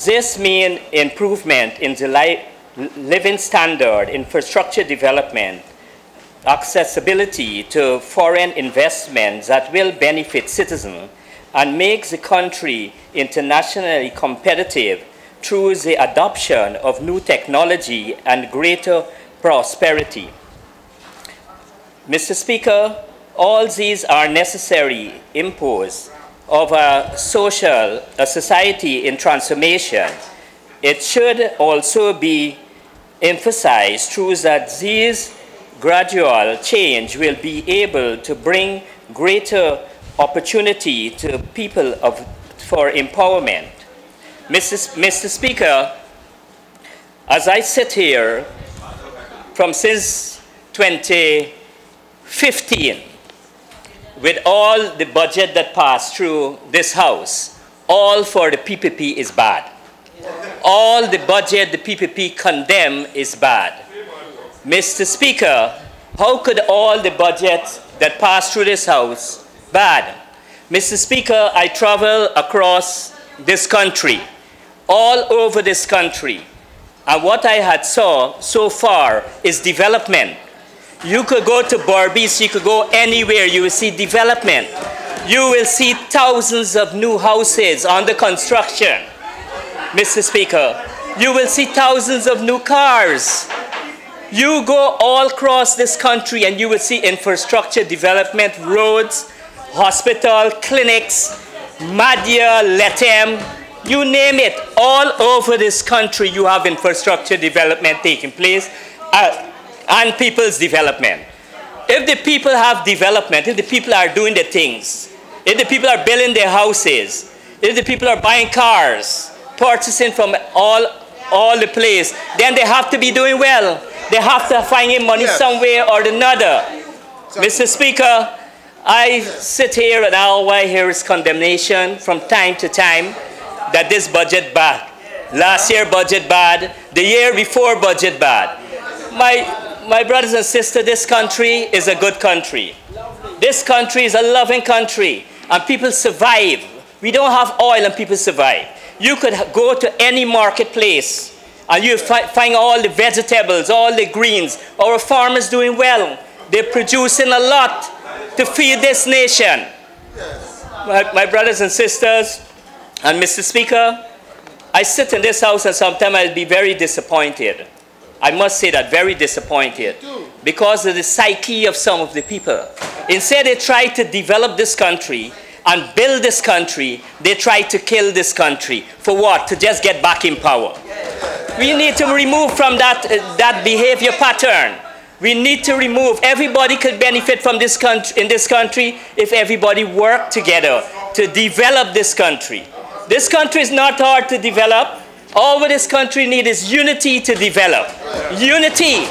This means improvement in the living standard, infrastructure development, accessibility to foreign investments that will benefit citizens and make the country internationally competitive through the adoption of new technology and greater prosperity. Mr. Speaker, all these are necessary impulses of a society in transformation. It should also be emphasized through that these gradual change will be able to bring greater opportunity to people for empowerment. Mr. Speaker, as I sit here since 2015, with all the budget that passed through this House, all for the PPP is bad. All the budget the PPP condemn is bad. Mr. Speaker, how could all the budget that passed through this House bad? Mr. Speaker, I travel across this country, all over this country, and what I had saw so far is development. You could go to Barbies, you could go anywhere, you will see development. You will see thousands of new houses under construction, Mr. Speaker. You will see thousands of new cars. You go all across this country and you will see infrastructure development, roads, hospital, clinics, Madhya, Letem, you name it. All over this country you have infrastructure development taking place and people's development. If the people have development, if the people are doing the things, if the people are building their houses, if the people are buying cars, purchasing from all the place, then they have to be doing well. They have to find money somewhere or another. Mr. Speaker, I sit here and all I hear is condemnation from time to time that this budget bad. Last year budget bad. The year before budget bad. My brothers and sisters, this country is a good country. This country is a loving country and people survive. We don't have oil and people survive. You could go to any marketplace and you find all the vegetables, all the greens. Our farmers doing well. They're producing a lot to feed this nation. My brothers and sisters, and Mr. Speaker, I sit in this House and sometimes I'll be very disappointed. I must say that, very disappointed, because of the psyche of some of the people. Instead, they try to develop this country and build this country, they try to kill this country. For what? To just get back in power. We need to remove from that behavior pattern. We need to remove. Everybody could benefit from this country, in this country if everybody worked together to develop this country. This country is not hard to develop. All this country needs is unity to develop. Unity.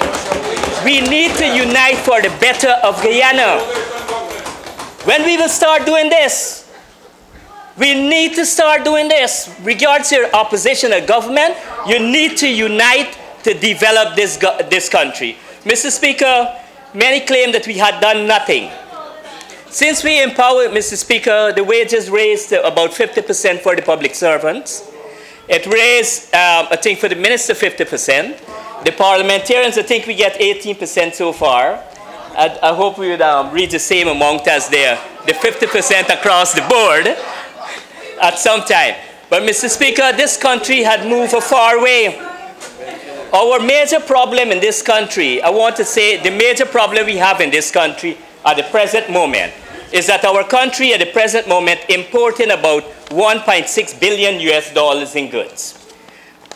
We need to unite for the better of Guyana. When we will start doing this, we need to start doing this. Regardless of your opposition or government, you need to unite to develop this country. Mr. Speaker, many claim that we had done nothing. Since we empowered, Mr. Speaker, the wages raised to about 50% for the public servants. It raised, I think, for the minister 50%. The parliamentarians, I think we get 18% so far. I hope we would reach the same amount as the 50% across the board at some time. But Mr. Speaker, this country had moved a far way. Our major problem in this country, I want to say the major problem we have in this country at the present moment is that our country at the present moment importing about $1.6 billion in goods.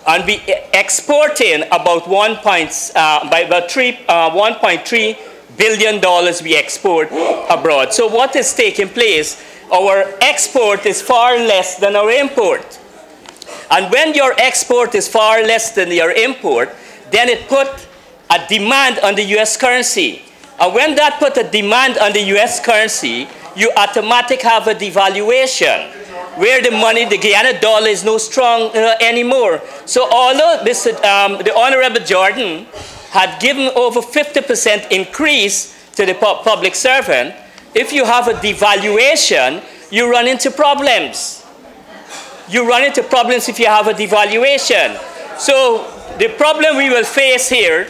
And we exporting about $1.3 billion we export abroad. So what is taking place? Our export is far less than our import. And when your export is far less than your import, then it put a demand on the US currency. And when that put a demand on the US currency, you automatically have a devaluation, where the money, the Guyana dollar, is no strong anymore. So although the Honorable Jordan had given over 50% increase to the public servant, if you have a devaluation, you run into problems. you run into problems if you have a devaluation. So the problem we will face here,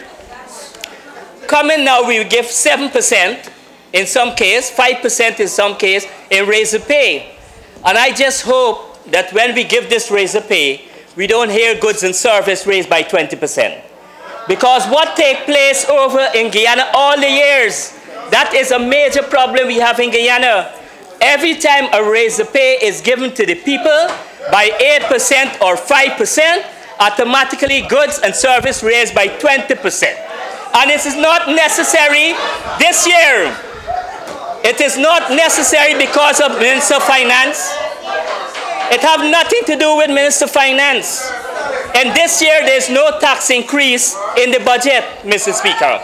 coming now, we will give 7% in some case, 5% in some case, in raise of pay. And I just hope that when we give this raise of pay, we don't hear goods and service raised by 20%. Because what takes place over in Guyana all the years, that is a major problem we have in Guyana. Every time a raise of pay is given to the people by 8% or 5%, automatically goods and service raised by 20%. And it is not necessary this year. It is not necessary because of Minister of Finance. It has nothing to do with Minister of Finance. And this year there's no tax increase in the budget, Mr. Speaker.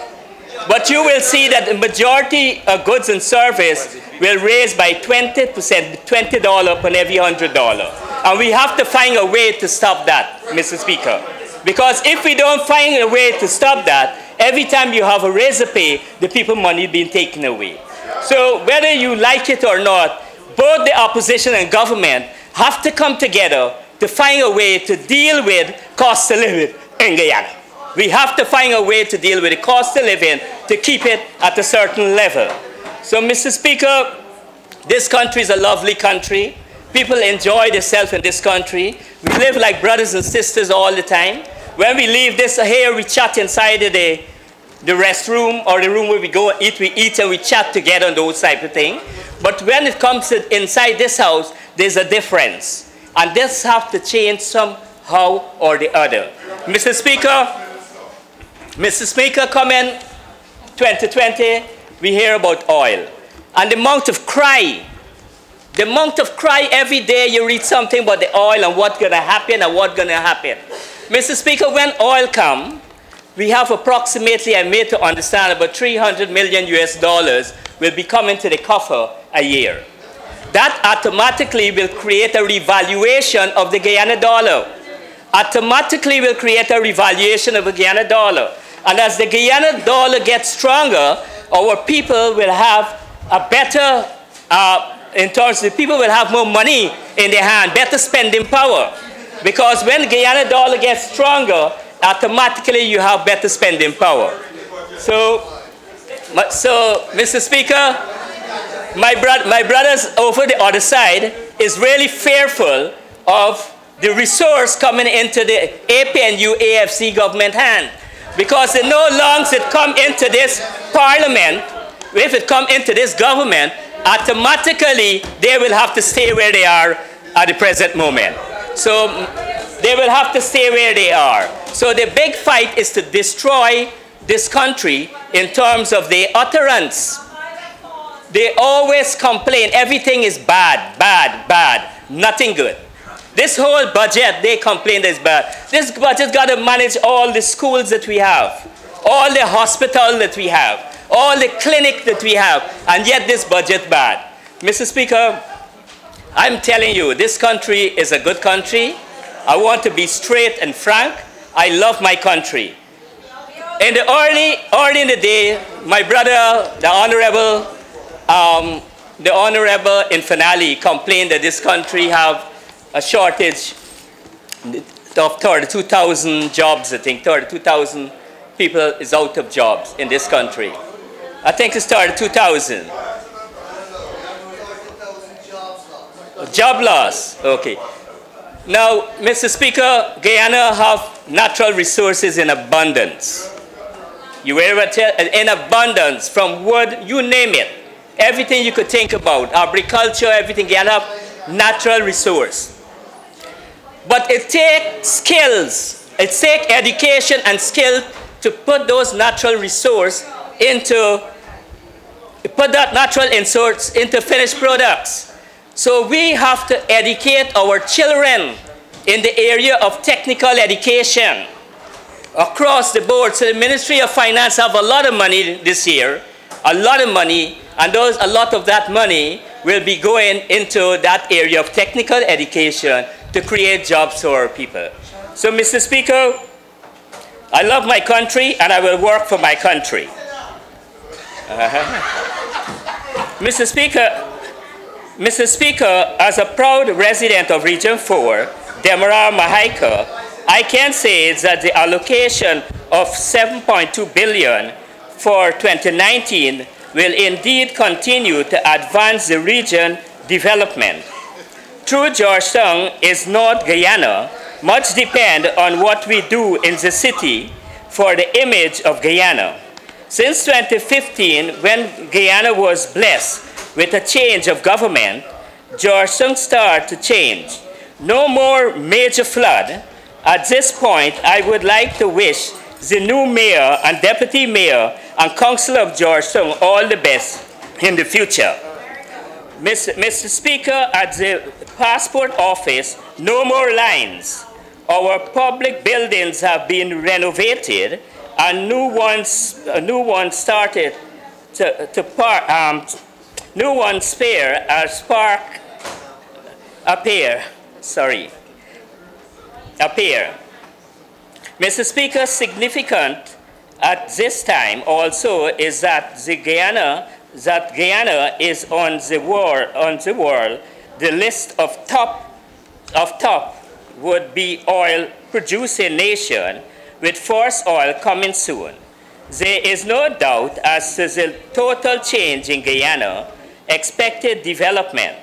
But you will see that the majority of goods and service will raise by 20%, $20 upon every $100. And we have to find a way to stop that, Mr. Speaker. Because if we don't find a way to stop that, every time you have a raise of pay, the people money being taken away. So whether you like it or not, both the opposition and government have to come together to find a way to deal with cost of living in Guyana. We have to find a way to deal with the cost of living to keep it at a certain level. So, Mr. Speaker, this country is a lovely country. People enjoy themselves in this country. We live like brothers and sisters all the time. When we leave this here, we chat inside of the restroom or the room where we go eat, we eat and we chat together and those type of things. But when it comes to inside this house, there's a difference. And this has to change somehow or the other. Mr. Speaker, coming 2020, we hear about oil. And the amount of cry every day you read something about the oil and what's going to happen and what's going to happen. Mr. Speaker, when oil comes, we have approximately, I made to understand, about $300 million will be coming to the coffer a year. That automatically will create a revaluation of the Guyana dollar. Automatically will create a revaluation of the Guyana dollar. And as the Guyana dollar gets stronger, our people will have a better, in terms of the people will have more money in their hand, better spending power. Because when the Guyana dollar gets stronger, automatically you have better spending power. So Mr. Speaker, my brothers over the other side is really fearful of the resource coming into the APNU AFC government hand. Because they know long as it come into this parliament, if it come into this government, automatically they will have to stay where they are at the present moment. So they will have to stay where they are. So the big fight is to destroy this country in terms of their utterance. They always complain everything is bad, bad, bad, nothing good. This whole budget, they complain is bad. This budget's got to manage all the schools that we have, all the hospitals that we have, all the clinics that we have, and yet this budget bad. Mr. Speaker, I'm telling you, this country is a good country. I want to be straight and frank. I love my country. In the early in the day, my brother, the Honorable Infinali, complained that this country have a shortage of 32,000 jobs, I think. 32,000 people is out of jobs in this country. I think it's 32,000. Job loss, okay. Now, Mr. Speaker, Guyana have natural resources in abundance. You ever tell, in abundance, from wood, you name it. Everything you could think about, agriculture, everything, Guyana have natural resource. But it takes skills, it takes education and skill to put those natural resources into, into finished products. So we have to educate our children in the area of technical education across the board. So the Ministry of Finance have a lot of money this year, a lot of money, and a lot of that money will be going into that area of technical education to create jobs for our people. So, Mr. Speaker, I love my country and I will work for my country. Mr. Speaker, Mr. Speaker, as a proud resident of Region 4, Demerara Mahaika, I can say that the allocation of $7.2 billion for 2019 will indeed continue to advance the region development. Through Georgetown is North Guyana, much depends on what we do in the city for the image of Guyana. Since 2015, when Guyana was blessed with a change of government, Georgetown started to change. No more major flood. At this point, I would like to wish the new mayor and deputy mayor and council of Georgetown all the best in the future. Mr. Speaker, at the passport office, no more lines. Our public buildings have been renovated and new ones started new ones spare as park appear. Mr. Speaker, significant at this time also is that Guyana is on the world, the list of top would be oil producing nation with first oil coming soon. There is no doubt as to the total change in Guyana, expected development.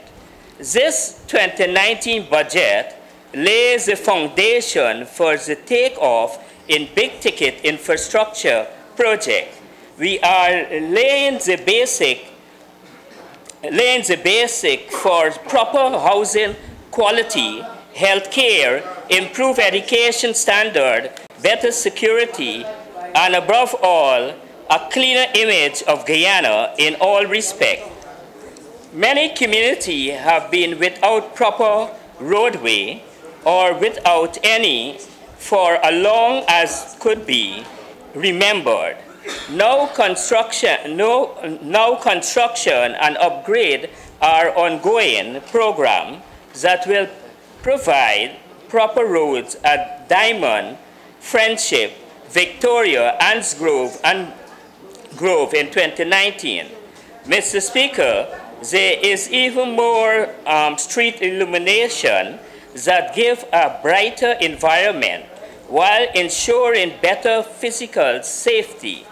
This 2019 budget lays the foundation for the takeoff in big-ticket infrastructure project. We are laying the basic for proper housing quality, health care, improved education standard, better security, and above all, a cleaner image of Guyana in all respects. Many communities have been without proper roadway or without any for as long as could be remembered. Now construction and upgrade are ongoing program that will provide proper roads at Diamond, Friendship, Victoria, and Grove in 2019. Mr. Speaker, there is even more street illumination that give a brighter environment while ensuring better physical safety.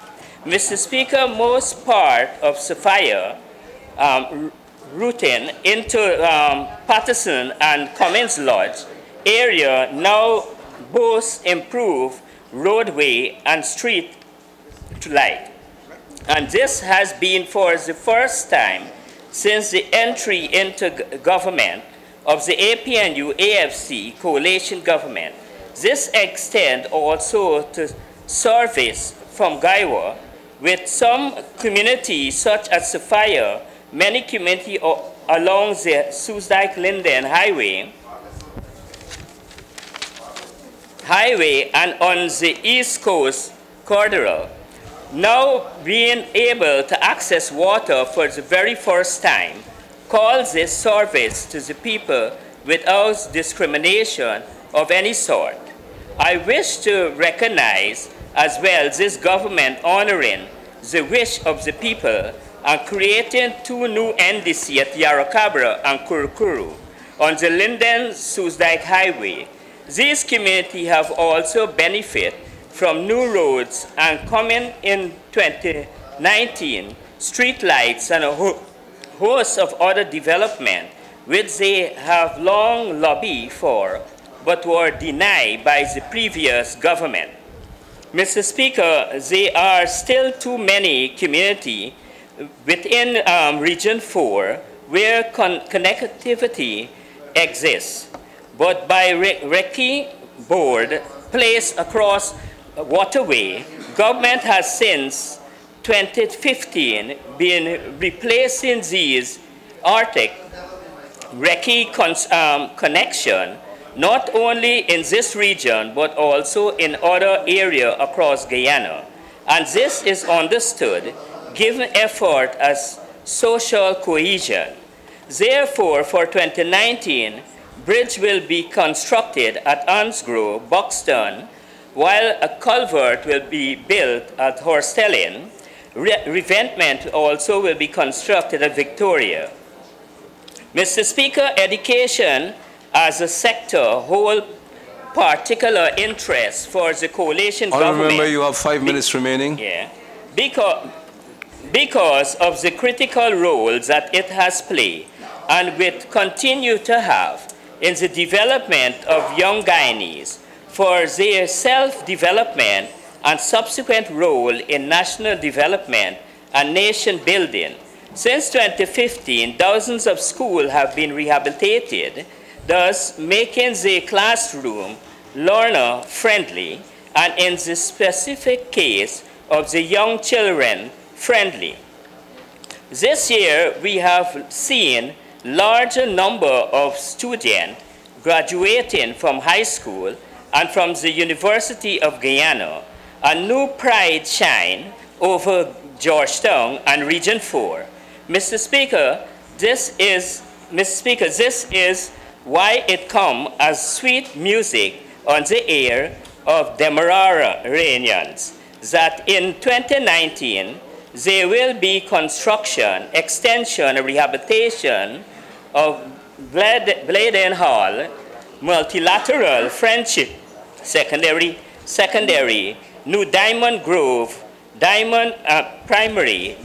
Mr. Speaker, most part of Sophia routing into Patterson and Cummins Lodge area now boasts improved roadway and street light. And this has been for the first time since the entry into government of the APNU-AFC coalition government. This extends also to service from Gaiwa, with some communities such as Sophia, many communities along the Soesdijk-Linden highway and on the East Coast corridor, now being able to access water for the very first time, calls this service to the people without discrimination of any sort. I wish to recognize as well this government honoring the wish of the people and creating two new NDC at Yarracabra and Kurukuru on the Linden-Soesdijk Highway. These communities have also benefited from new roads and coming in 2019, street lights and a host of other development which they have long lobbied for but were denied by the previous government. Mr. Speaker, there are still too many communities within Region 4 where connectivity exists, but by recce board placed across waterway, government has since 2015 been replacing these Arctic recce connection not only in this region but also in other areas across Guyana. And this is understood given effort as social cohesion. Therefore, for 2019, bridge will be constructed at Ansgrove, Buxton, while a culvert will be built at Horstellin. Revetment also will be constructed at Victoria. Mr. Speaker, education as a sector hold particular interest for the coalition government. Remember, you have 5 minutes remaining. Yeah, because of the critical role that it has played and will continue to have in the development of young Guyanese for their self-development and subsequent role in national development and nation building. Since 2015, dozens of schools have been rehabilitated, thus making the classroom learner-friendly and in the specific case of the young children, friendly. This year, we have seen larger number of students graduating from high school and from the University of Guyana. A new pride shine over Georgetown and Region 4. Mr. Speaker, this is why it comes as sweet music on the air of Demerara reunions, that in 2019, there will be construction, extension, and rehabilitation of Bladen Hall, multilateral friendship, secondary, New Diamond Grove, Diamond Primary,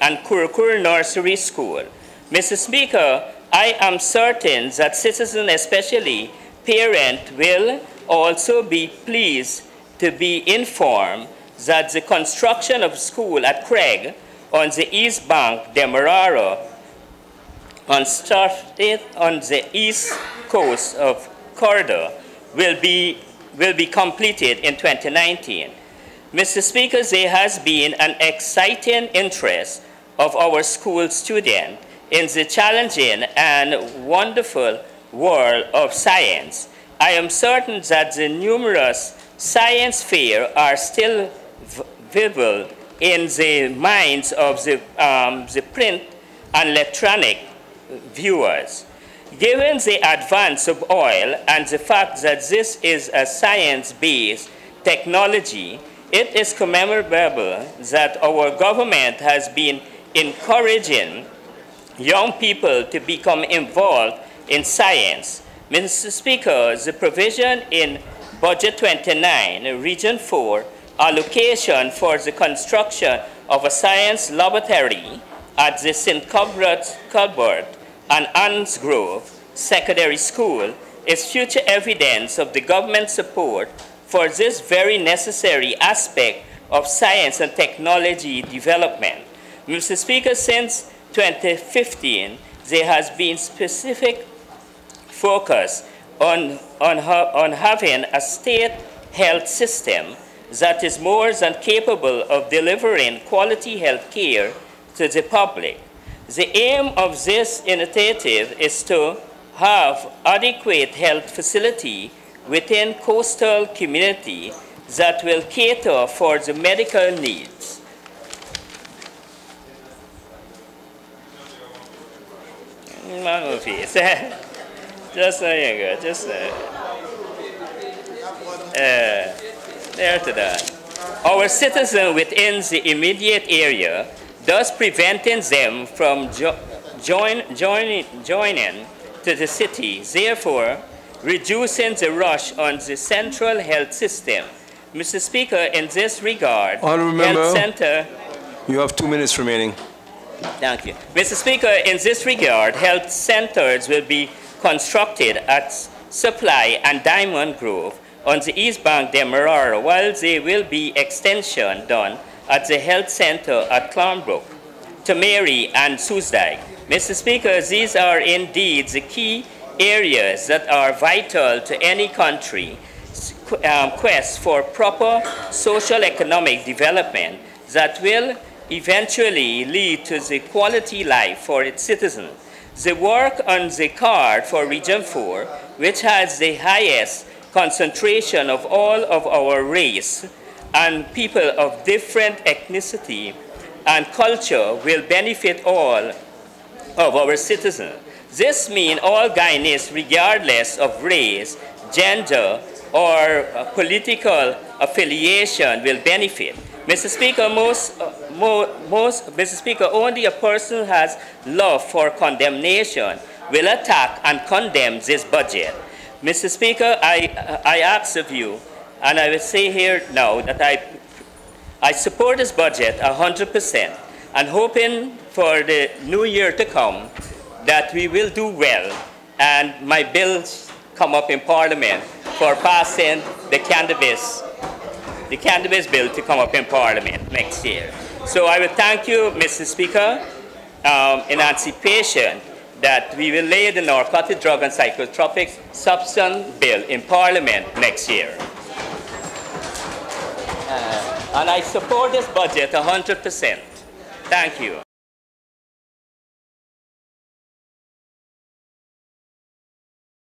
and Kurkur Nursery School. Mr. Speaker, I am certain that citizens, especially parents, will also be pleased to be informed that the construction of school at Craig on the east bank, Demerara, on the east coast of Corridor, will be completed in 2019. Mr. Speaker, there has been an exciting interest of our school students in the challenging and wonderful world of science. I am certain that the numerous science fairs are still vivid in the minds of the print and electronic viewers. Given the advance of oil and the fact that this is a science-based technology, it is commemorable that our government has been encouraging young people to become involved in science. Mr. Speaker, the provision in Budget 29, Region 4, allocation for the construction of a science laboratory at the St. Cuthbert and Anne's Grove Secondary School is future evidence of the government's support for this very necessary aspect of science and technology development. Mr. Speaker, since 2015, there has been specific focus on having a state health system that is more than capable of delivering quality health care to the public. The aim of this initiative is to have adequate health facility within coastal community that will cater for the medical needs. Just there you go. Just there to that. Our citizens within the immediate area, thus preventing them from joining to the city, therefore reducing the rush on the central health system. Mr. Speaker, in this regard, Health Center... You have 2 minutes remaining. Thank you. Mr. Speaker, in this regard, health centers will be constructed at Supply and Diamond Grove on the east bank Demerara, while there will be extension done at the health center at Clonbrook, Tamari, and Susdike. Mr. Speaker, these are indeed the key areas that are vital to any country's quest for proper social economic development that will eventually lead to the quality life for its citizens. The work on the card for Region 4, which has the highest concentration of all of our race and people of different ethnicity and culture, will benefit all of our citizens. This means all Guyanese, regardless of race, gender, or political affiliation, will benefit. Mr. Speaker, Mr. Speaker, only a person who has love for condemnation will attack and condemn this budget. Mr. Speaker, I ask of you, and I will say here now that I support this budget 100%, and hoping for the new year to come that we will do well and my bills come up in Parliament for passing the cannabis bill to come up in Parliament next year. So I will thank you, Mr. Speaker, in anticipation that we will lay the narcotic, drug and psychotropic substance bill in Parliament next year. And I support this budget 100%. Thank you.